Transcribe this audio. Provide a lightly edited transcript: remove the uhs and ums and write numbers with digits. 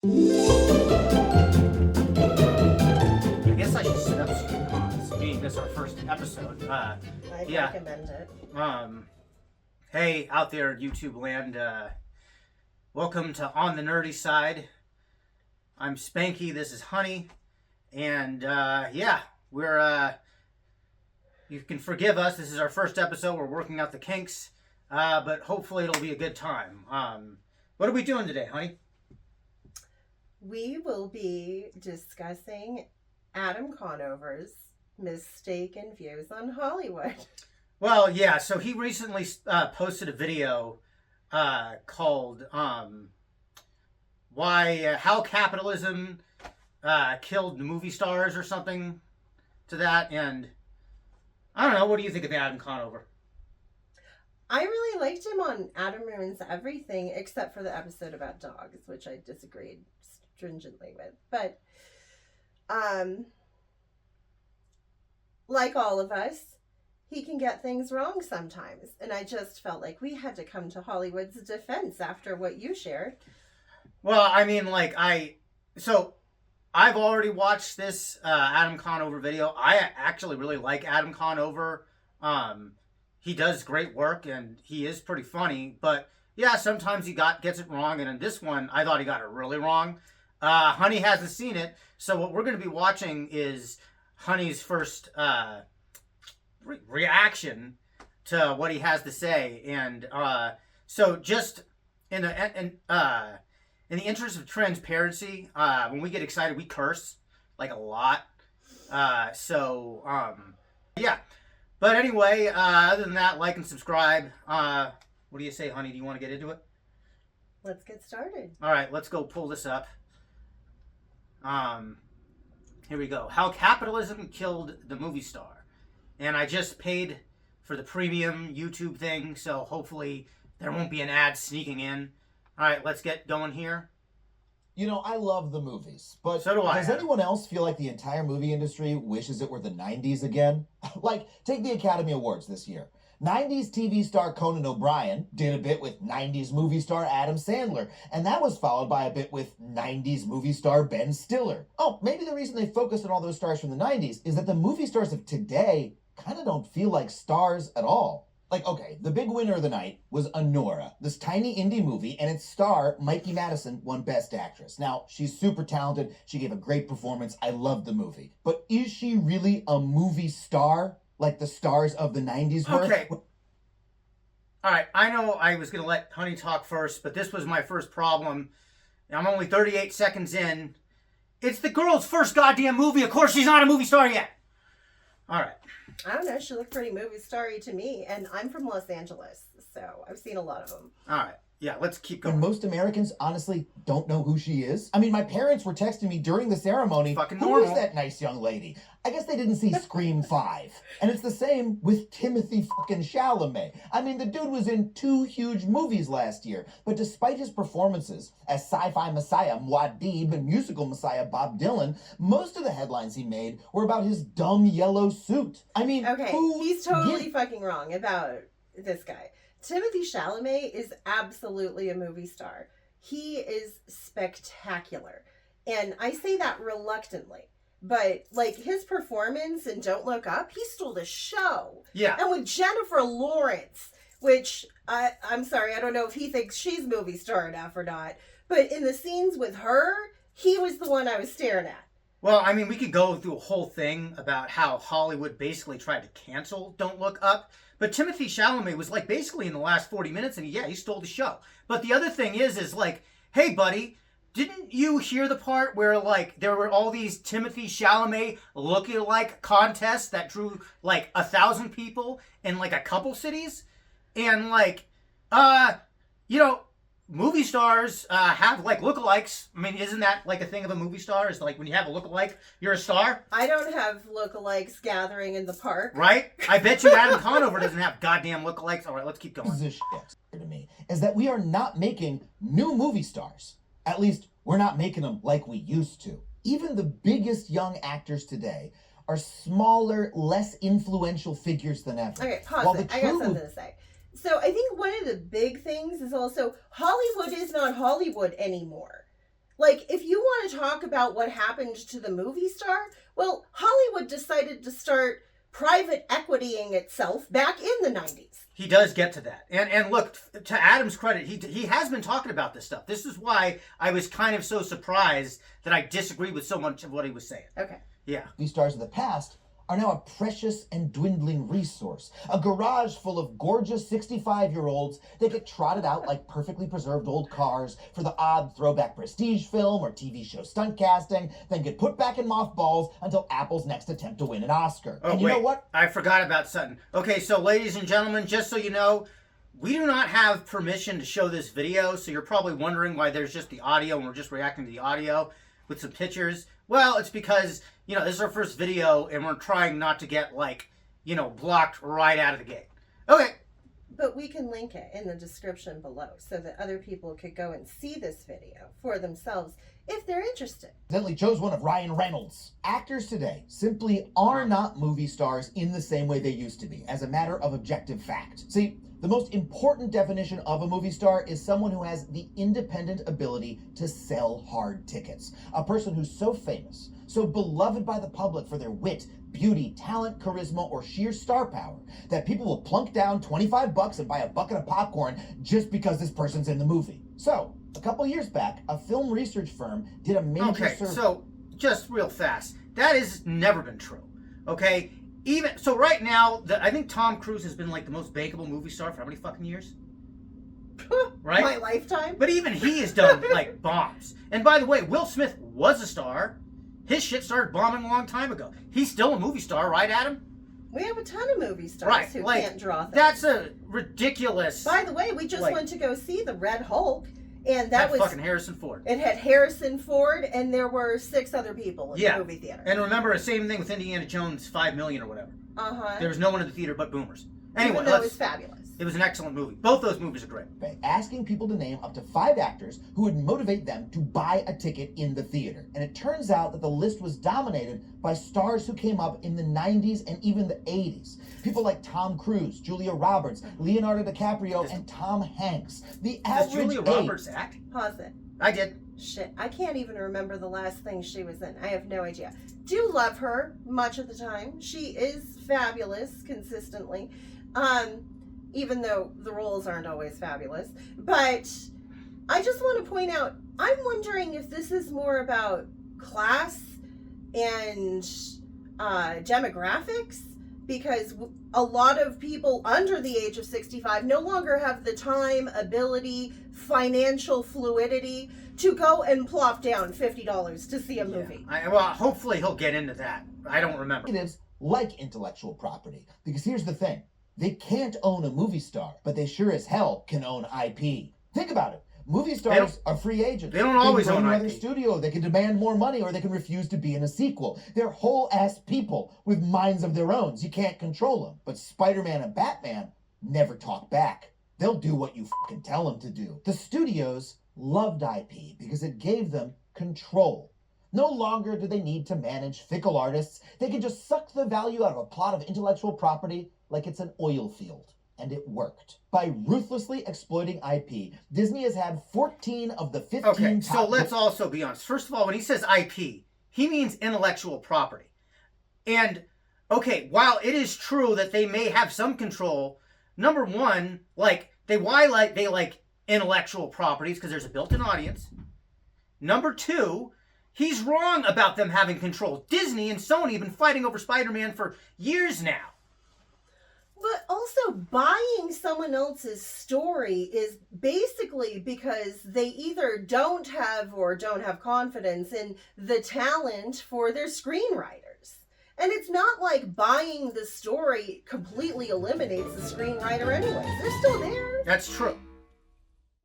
I guess I should set up some cons, being this our first episode. I'd recommend it. Hey, out there, YouTube land. Welcome to On the Nerdy Side. I'm Spanky. This is Honey, and we're. You can forgive us. This is our first episode. We're working out the kinks, but hopefully it'll be a good time. What are we doing today, Honey? We will be discussing Adam Conover's mistaken views on Hollywood. Well, yeah, so he recently posted a video called How Capitalism Killed the Movie Stars or something to that, and I don't know, what do you think of Adam Conover? I really liked him on Adam Ruins Everything, except for the episode about dogs, which I disagreed stringently with. But, like all of us, he can get things wrong sometimes. And I just felt like we had to come to Hollywood's defense after what you shared. Well, I mean, I've already watched this Adam Conover video. I actually really like Adam Conover. He does great work, and he is pretty funny. But, yeah, sometimes he gets it wrong. And in this one, I thought he got it really wrong. Honey hasn't seen it, so what we're going to be watching is Honey's first reaction to what he has to say. And so just in the interest of transparency, when we get excited, we curse, like, a lot. Yeah. But anyway, other than that, like and subscribe. What do you say, Honey? Do you want to get into it? Let's get started. All right, let's go pull this up. Here we go. How Capitalism Killed the Movie Star. And I just paid for the premium YouTube thing, so hopefully there won't be an ad sneaking in. All right, let's get going here. You know, I love the movies, but so do I. Does anyone else feel like the entire movie industry wishes it were the 90s again? Like, take the Academy Awards this year. 90s TV star Conan O'Brien did a bit with 90s movie star Adam Sandler, and that was followed by a bit with 90s movie star Ben Stiller. Oh, maybe the reason they focused on all those stars from the 90s is that the movie stars of today kind of don't feel like stars at all. Like, okay, the big winner of the night was Anora, this tiny indie movie, and its star, Mikey Madison, won Best Actress. Now, she's super talented, she gave a great performance, I loved the movie. But is she really a movie star? Like the stars of the 90s were? Okay. All right, I know I was going to let Honey talk first, but this was my first problem. I'm only 38 seconds in. It's the girl's first goddamn movie. Of course she's not a movie star yet. All right. I don't know. She looked pretty movie starry to me, and I'm from Los Angeles, so I've seen a lot of them. All right. Yeah, let's keep going. And most Americans, honestly, don't know who she is. I mean, my parents were texting me during the ceremony, fucking who normal. is that nice young lady? I guess they didn't see Scream 5. And it's the same with Timothy fucking Chalamet. I mean, the dude was in 2 huge movies last year, but despite his performances as sci-fi messiah Muad'Dib and musical messiah Bob Dylan, most of the headlines he made were about his dumb yellow suit. I mean, okay, he's totally fucking wrong about this guy. Timothy Chalamet is absolutely a movie star. He is spectacular. And I say that reluctantly. But, like, his performance in Don't Look Up, he stole the show. Yeah. And with Jennifer Lawrence, which, I'm sorry, I don't know if he thinks she's movie star enough or not. But in the scenes with her, he was the one I was staring at. Well, I mean, we could go through a whole thing about how Hollywood basically tried to cancel Don't Look Up. But Timothy Chalamet was, like, basically in the last 40 minutes, and he stole the show. But the other thing is like, hey, buddy, didn't you hear the part where, like, there were all these Timothy Chalamet lookalike contests that drew, like, 1,000 people in, like, a couple cities? And, like, movie stars have, like, lookalikes. I mean, isn't that, like, a thing of a movie star? Is, like, when you have a lookalike, you're a star? I don't have lookalikes gathering in the park. Right? I bet you Adam Conover doesn't have goddamn lookalikes. All right, let's keep going. This shit to me is that we are not making new movie stars. At least, we're not making them like we used to. Even the biggest young actors today are smaller, less influential figures than ever. Okay, pause it. I got something to say. So I think one of the big things is also Hollywood is not Hollywood anymore. Like, if you want to talk about what happened to the movie star, well, Hollywood decided to start private equitying itself back in the 90s. He does get to that. And look, to Adam's credit, he has been talking about this stuff. This is why I was kind of so surprised that I disagreed with so much of what he was saying. Okay. Yeah. These stars of the past are now a precious and dwindling resource. A garage full of gorgeous 65-year-olds that get trotted out like perfectly preserved old cars for the odd throwback prestige film or TV show stunt casting, then get put back in mothballs until Apple's next attempt to win an Oscar. Oh, and you know what? I forgot about something. Okay, so ladies and gentlemen, just so you know, we do not have permission to show this video, so you're probably wondering why there's just the audio and we're just reacting to the audio with some pictures. Well, it's because, this is our first video and we're trying not to get, blocked right out of the gate. Okay. But we can link it in the description below so that other people could go and see this video for themselves if they're interested. Accidentally chose one of Ryan Reynolds. Actors today simply are not movie stars in the same way they used to be, as a matter of objective fact. See, the most important definition of a movie star is someone who has the independent ability to sell hard tickets. A person who's so famous, so beloved by the public for their wit, beauty, talent, charisma, or sheer star power that people will plunk down $25 and buy a bucket of popcorn just because this person's in the movie. So, a couple years back, a film research firm did a major survey. So just real fast, that has never been true. Okay, so right now, I think Tom Cruise has been like the most bankable movie star for how many fucking years? Right? My lifetime. But even he has done like bombs. And by the way, Will Smith was a star. His shit started bombing a long time ago. He's still a movie star, right, Adam? We have a ton of movie stars who can't draw things. That's a ridiculous. By the way, we just went to go see the Red Hulk, and that was fucking Harrison Ford. It had Harrison Ford, and there were 6 other people in the movie theater. And remember, the same thing with Indiana Jones, 5 million or whatever. There was no one in the theater but boomers. Anyway, it was fabulous. It was an excellent movie. Both those movies are great. Asking people to name up to 5 actors who would motivate them to buy a ticket in the theater. And it turns out that the list was dominated by stars who came up in the 90s and even the 80s. People like Tom Cruise, Julia Roberts, Leonardo DiCaprio, and Tom Hanks. The average Does Julia Roberts act? Pause it. I did. Shit, I can't even remember the last thing she was in. I have no idea. Do love her much of the time. She is fabulous consistently. Even though the roles aren't always fabulous. But I just want to point out, I'm wondering if this is more about class and demographics, because a lot of people under the age of 65 no longer have the time, ability, financial fluidity to go and plop down $50 to see a movie. Well, hopefully he'll get into that. I don't remember. Executives like intellectual property, because here's the thing. They can't own a movie star, but they sure as hell can own IP. Think about it. Movie stars are free agents. They don't always own IP. Another studio. They can demand more money, or they can refuse to be in a sequel. They're whole-ass people with minds of their own. You can't control them. But Spider-Man and Batman never talk back. They'll do what you fucking tell them to do. The studios loved IP because it gave them control. No longer do they need to manage fickle artists. They can just suck the value out of a plot of intellectual property like it's an oil field. And it worked. By ruthlessly exploiting IP, Disney has had 14 of the 15 Okay, so let's also be honest. First of all, when he says IP, he means intellectual property. And, okay, while it is true that they may have some control, number one, they like intellectual properties because there's a built-in audience. Number two, he's wrong about them having control. Disney and Sony have been fighting over Spider-Man for years now. But also, buying someone else's story is basically because they either don't have confidence in the talent for their screenwriters. And it's not like buying the story completely eliminates the screenwriter anyways. They're still there. That's true.